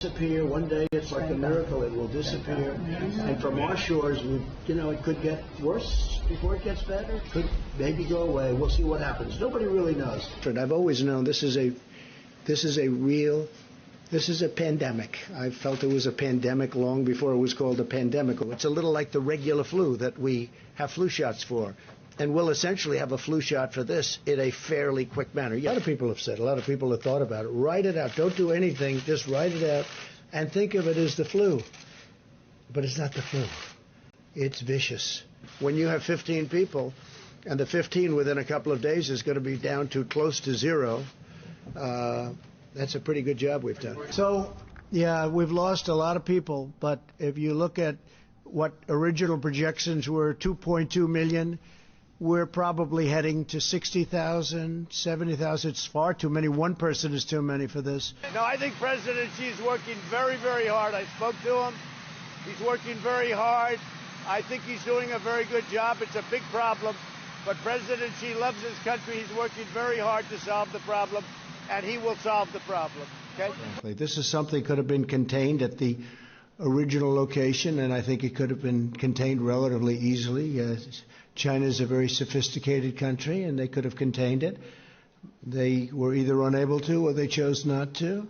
disappear. One day it's like a miracle, it will disappear. And from our shores, it could get worse before it ges better. It could maybe go away. We'll see what happens. Nobody really knows. I've always known this is a pandemic. I felt it was a pandemic long before it was called a pandemic. It's a little like the regular flu that we have flu shots for. And we'll essentially have a flu shot for this in a fairly quick manner. A lot of people have said, a lot of people have thought about it. Write it out. Don't do anything. Just write it out and think of it as the flu. But it's not the flu. It's vicious. When you have 15 people, and the 15 within a couple of days is going to be down to close to zero, that's a pretty good job we've done. So, yeah, we've lost a lot of people. But if you look at what original projections were, 2.2 million, we're probably heading to 60,000, 70,000. It's far too many. One person is too many for this. No, I think President Xi's working very, very hard. I spoke to him. He's working very hard. I think he's doing a very good job. It's a big problem. But President Xi loves his country. He's working very hard to solve the problem, and he will solve the problem. Okay? This is something that could have been contained at the original location, and I think it could have been contained relatively easily. China is a very sophisticated country, and they could have contained it. They were either unable to or they chose not to,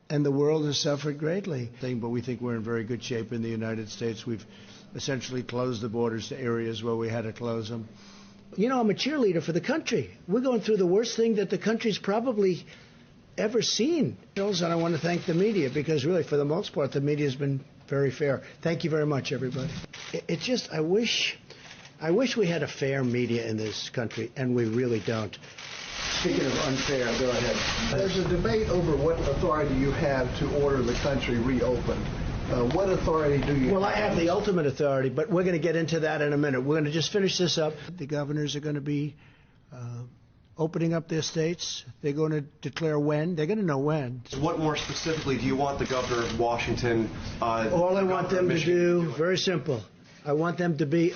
and the world has suffered greatly. But we think we're in very good shape in the United States. We've essentially closed the borders to areas where we had to close them. I'm a cheerleader for the country. We're going through the worst thing that the country's probably ever seen. And I want to thank the media because really, for the most part, the media has been very fair. Thank you very much, everybody. It's just, I wish we had a fair media in this country, and we really don't. Speaking of unfair, go ahead. There's a debate over what authority you have to order the country reopened. What authority do you have? Well, I have the ultimate authority, but we're going to get into that in a minute. We're going to just finish this up. The governors are going to be opening up their states. They're going to declare when. They're going to know when. What more specifically do you want the governor of Washington? All I want them to do, very simple. I want them to be